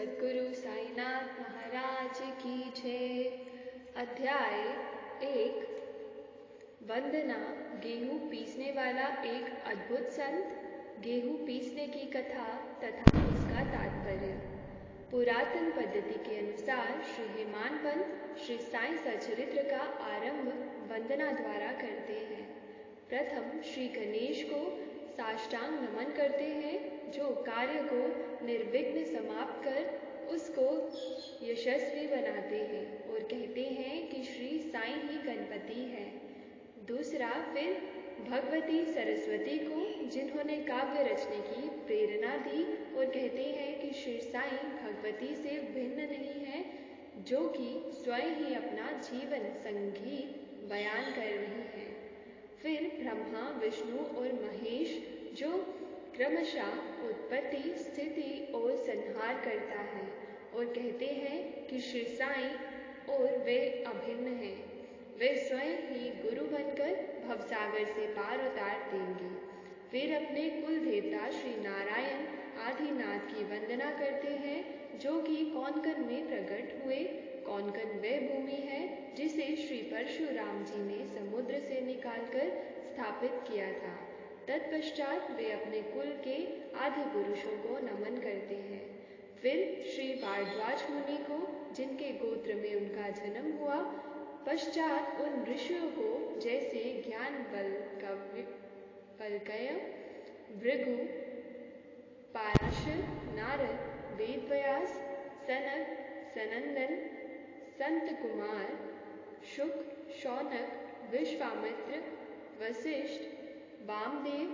सद्गुरु साईनाथ महाराज की जय। अध्याय 1। वंदना। गेहूं पीसने वाला एक अद्भुत संत। गेहूं पीसने की कथा तथा उसका तात्पर्य। पुरातन पद्धति के अनुसार श्री हेमानपंत श्री साईं सचरित्र का आरंभ वंदना द्वारा करते हैं। प्रथम श्री गणेश को साष्टांग नमन करते हैं, जो कार्य को निर्विघ्न समाप्त कर उसको यशस्वी बनाते हैं और कहते हैं कि श्री साईं ही गणपति है। दूसरा फिर भगवती सरस्वती को, जिन्होंने काव्य रचने की प्रेरणा दी, और कहते हैं कि श्री साईं भगवती से भिन्न नहीं है, जो कि स्वयं ही अपना जीवन संगीत बयान कर रही हैं। फिर ब्रह्मा, विष्णु और महेश, जो क्रमशः उत्पत्ति, स्थिति और संहार करता है, और कहते हैं कि श्री साईं और वे अभिन्न हैं। वे स्वयं ही गुरु बनकर भवसागर से पार उतार देंगे। फिर अपने कुल देवता श्री नारायण आदिनाथ की वंदना करते हैं, जो कि कौनकन में प्रकट हुए। कौनकन वह भूमि है जिसे श्री परशुराम जी ने समुद्र से निकालकर स्थापित किया था। तत्पश्चात वे अपने कुल के आदि पुरुषों को नमन करते हैं। फिर श्री भारद्वाज मुनि को, जिनके गोत्र में उनका जन्म हुआ। पश्चात उन ऋषियों को, जैसे ज्ञान वल्क्य, भृगु, पाराशर, नारद, वेदव्यास, सनक, सनंदन, संत कुमार, शुक, शौनक, विश्वामित्र, वशिष्ठ, वामदेव,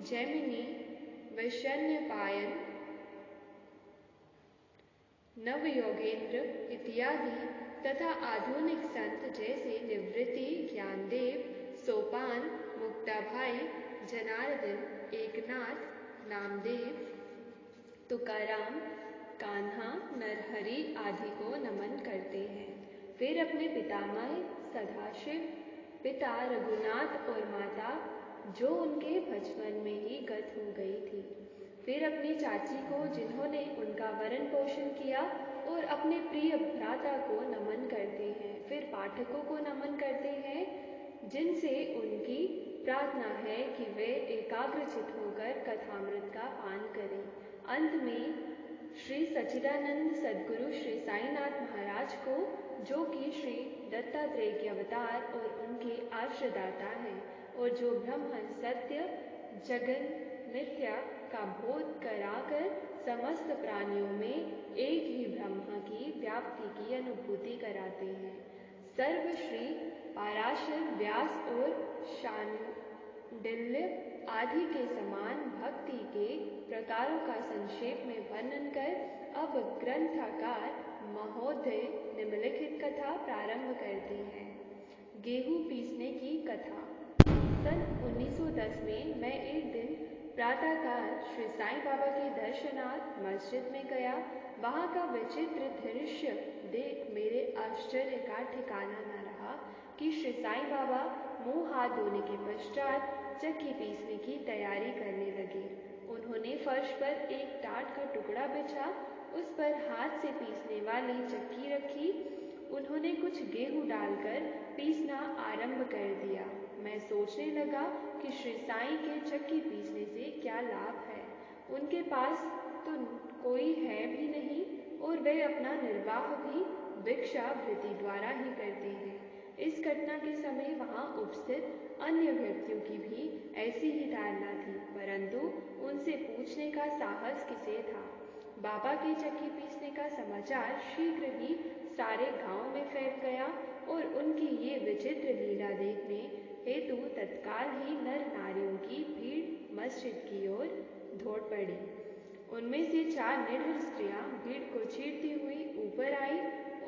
जैमिनी, वैशन्यपायन, नवयोगेंद्र इत्यादि तथा आधुनिक संत जैसे निवृत्ति, ज्ञानदेव, सोपान, मुक्ताभाई, जनार्दन, एकनाथ, नामदेव, तुकाराम, कान्हा, नरहरि आदि को नमन करते हैं। फिर अपने पितामह सदाशिव, पिता रघुनाथ और माता, जो उनके बचपन में ही गत हो गई थी। फिर अपनी चाची को, जिन्होंने उनका वरण पोषण किया, और अपने प्रिय भ्राता को नमन करते हैं। फिर पाठकों को नमन करते हैं, जिनसे उनकी प्रार्थना है कि वे एकाग्रचित होकर कथामृत का पान करें। अंत में श्री सच्चिदानंद सद्गुरु श्री साईनाथ महाराज को, जो कि श्री दत्तात्रेय के अवतार और उनके आश्रयदाता हैं, और जो ब्रह्म सत्य जगन मिथ्या का बोध कराकर समस्त प्राणियों में एक ही ब्रह्म की व्याप्ति की अनुभूति कराते हैं। सर्वश्री पाराशर, व्यास और शांडिल्य आदि के समान भक्ति के प्रकारों का संक्षेप में वर्णन कर अब ग्रंथकार महोदय निम्नलिखित कथा प्रारंभ करते हैं। गेहूं पीसने की कथा। सन 1910 में मैं एक दिन प्रातःकाल श्री साईं बाबा के दर्शनार्थ मस्जिद में गया। वहाँ का विचित्र दृश्य देख मेरे आश्चर्य का ठिकाना न रहा कि श्री साईं बाबा मुंह हाथ धोने के पश्चात चक्की पीसने की तैयारी करने लगे। उन्होंने फर्श पर एक टाट का टुकड़ा बिछा, उस पर हाथ से पीसने वाली चक्की रखी। उन्होंने कुछ गेहूं डालकर पीसना आरंभ कर दिया। मैं सोचने लगा कि श्री साईं के चक्की पीसने से क्या लाभ है। उनके पास तो कोई है भी नहीं, और वे अपना निर्वाह भी भिक्षा वृत्ति द्वारा ही करते हैं। इस घटना के समय वहां उपस्थित अन्य व्यक्तियों की भी ऐसी ही धारणा थी, परंतु उनसे पूछने का साहस किसे था। बाबा के चक्की पीसने का समाचार शीघ्र ही सारे गांव में फैल गया, और उनकी ये विचित्र लीला देखने हेतु तत्काल ही नर नारियों की भीड़ मस्जिद की ओर दौड़ पड़ी। उनमें से 4 निडर स्त्रियां भीड़ को चीरती हुई ऊपर आई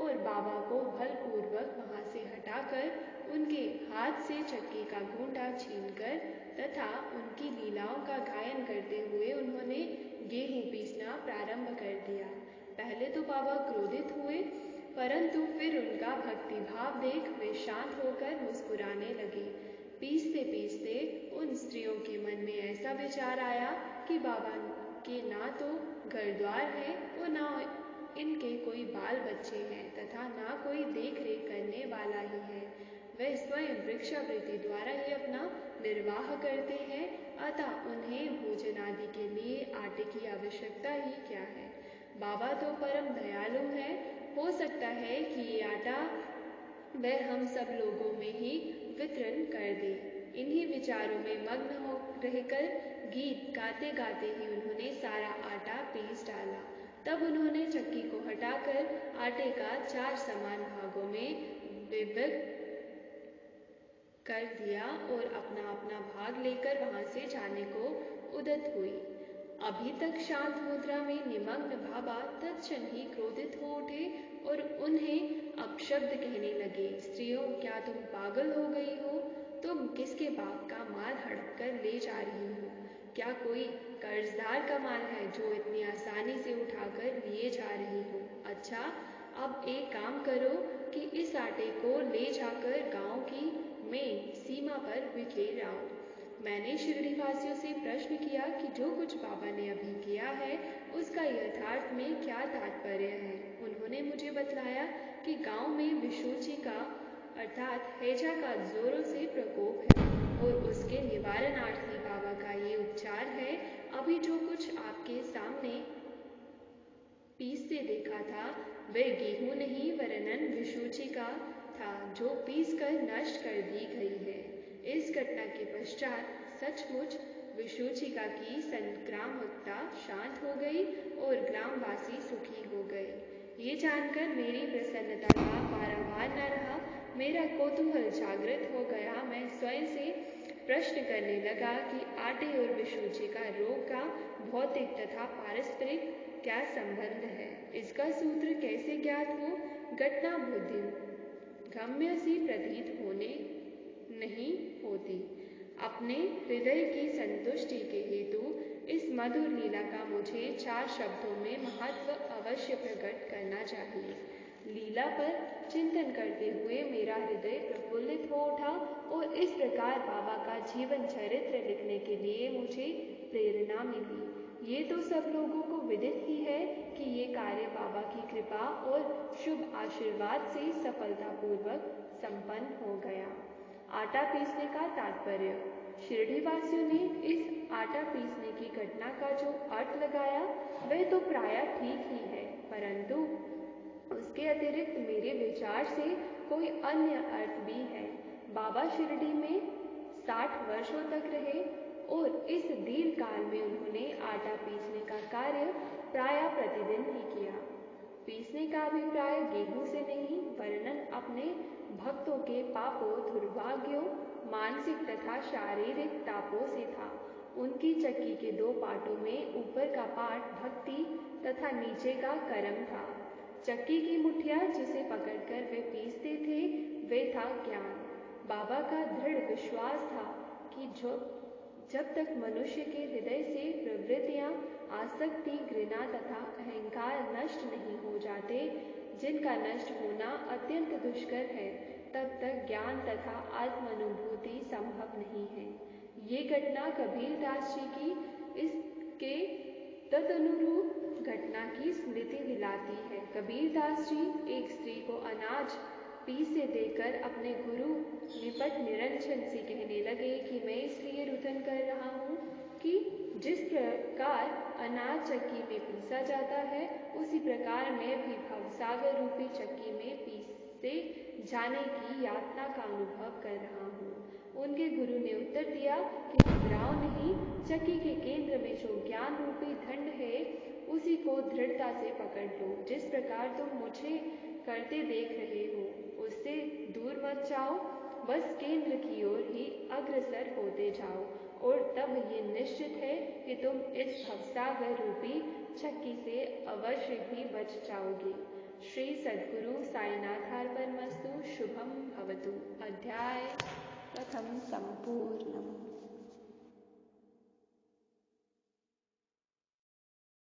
और बाबा को बलपूर्वक वहां से हटाकर उनके हाथ से चक्की का घूंटा छीनकर तथा उनकी लीलाओं का गायन करते हुए उन्होंने गेहूं पीसना प्रारंभ कर दिया। पहले तो बाबा क्रोधित हुए, परंतु फिर उनका भक्तिभाव देख वे शांत होकर मुस्कुराने लगे। पीसते पीसते उन स्त्रियों के मन में ऐसा विचार आया कि बाबा के ना तो घर द्वार है और ना इनके कोई बाल बच्चे हैं तथा ना कोई देख रेख करने वाला ही है। वे स्वयं भिक्षावृत्ति द्वारा ही अपना निर्वाह करते हैं, अतः उन्हें भोजन आदि के लिए आटे की आवश्यकता ही क्या है। बाबा तो परम दयालु हैं, हो सकता है कि ये आटा वह हम सब लोगों में ही वितरण कर दे। इन्हीं विचारों में मग्न हो रहकर गीत गाते गाते ही उन्होंने सारा आटा पीस डाला। तब उन्होंने चक्की को हटाकर आटे का 4 समान भागों में विभक्त कर दिया और अपना अपना भाग लेकर वहां से जाने को उद्यत हुई। अभी तक शांत मुद्रा में निमग्न बाबा तत्क्षण ही क्रोधित हो उठे और उन्हें अपशब्द कहने लगे। स्त्रियों, क्या तुम पागल हो गई हो? तुम किसके बाप का माल हड़प कर ले जा रही हो? क्या कोई कर्जदार का माल है जो इतनी आसानी से उठाकर लिए जा रही हो? अच्छा, अब एक काम करो कि इस आटे को ले जाकर गांव की मेन सीमा पर बिखेर आओ। मैंने शिरडी वासियों से प्रश्न किया कि जो कुछ बाबा ने अभी किया है उसका यथार्थ में क्या तात्पर्य है। उन्होंने मुझे बतलाया कि गांव में विशोची का अर्थात हैजा का जोरों से प्रकोप है और उसके निवारणार्थी बाबा का ये उपचार है। अभी जो कुछ आपके सामने पीसते देखा था वह गेहूं नहीं वरन विशोची का था जो पीस कर नष्ट कर दी गई है। इस घटना के पश्चात सचमुच विशोचिका की संक्रामकता शांत हो गई और ग्रामवासी सुखी हो गए। ये जानकर मेरी प्रसन्नता का पारावार न रहा। मेरा कौतूहल जागृत हो गया। मैं स्वयं से प्रश्न करने लगा कि आटे और विशोचिका रोग का भौतिक तथा पारस्परिक क्या संबंध है? इसका सूत्र कैसे ज्ञात हो? घटना बुद्धि गम्य सी प्रतीत होने नहीं होती। अपने हृदय की संतुष्टि के हेतु इस मधुर लीला का मुझे 4 शब्दों में महत्व अवश्य प्रकट करना चाहिए। लीला पर चिंतन करते हुए मेरा हृदय प्रफुल्लित हो उठा और इस प्रकार बाबा का जीवन चरित्र लिखने के लिए मुझे प्रेरणा मिली। ये तो सब लोगों को विदित ही है कि ये कार्य बाबा की कृपा और शुभ आशीर्वाद से सफलतापूर्वक संपन्न हो गया। आटा पीसने का तात्पर्य। शिरडी वासियों ने इस आटा पीसने की घटना का जो अर्थ लगाया वह तो प्रायः ठीक ही है, परंतु उसके अतिरिक्त मेरे विचार से कोई अन्य अर्थ भी है। बाबा शिरडी में 60 वर्षों तक रहे और इस दीर्घ काल में उन्होंने आटा पीसने का कार्य प्रायः प्रतिदिन ही किया। पीसने का अभिप्राय गेहूं से नहीं वरन अपने भक्तों के पापों, दुर्भाग्यों, मानसिक तथा शारीरिक तापों से था। उनकी चक्की के 2 पाटों में ऊपर का पाट भक्ति तथा नीचे का कर्म था। चक्की की मुठिया जिसे पकड़कर वे पीसते थे वे था ज्ञान। बाबा का दृढ़ विश्वास था कि जब तक मनुष्य के हृदय से प्रवृत्तियां, आसक्ति, घृणा तथा अहंकार नष्ट नहीं हो जाते, जिनका नष्ट होना अत्यंत दुष्कर है, तब तक ज्ञान तथा आत्मानुभूति संभव नहीं है। ये घटना कबीर दास जी की इसके तदनुरूप घटना की स्मृति दिलाती है। कबीर दास जी एक स्त्री को अनाज पीसे देकर अपने गुरु निपट निरंजन से कहने लगे कि मैं इसलिए रुदन कर रहा हूँ कि जिस प्रकार अनाज चक्की में पीसा जाता है उसी प्रकार मैं भी भवसागर रूपी चक्की में पीसे जाने की यातना का अनुभव कर रहा हूँ। उनके गुरु ने उत्तर दिया कि घबराओ नहीं, चक्की के केंद्र में जो ज्ञान रूपी दंड है उसी को दृढ़ता से पकड़ लो। जिस प्रकार तुम मुझे करते देख रहे हो उससे दूर मत जाओ, बस केंद्र की ओर ही अग्रसर होते जाओ और तब ये निश्चित है कि तुम इस भवसागर रूपी चक्की से अवश्य ही बच जाओगे। श्री सद्गुरु साईनाथार्पणमस्तु। शुभम भवतु। अध्याय प्रथम संपूर्णम्।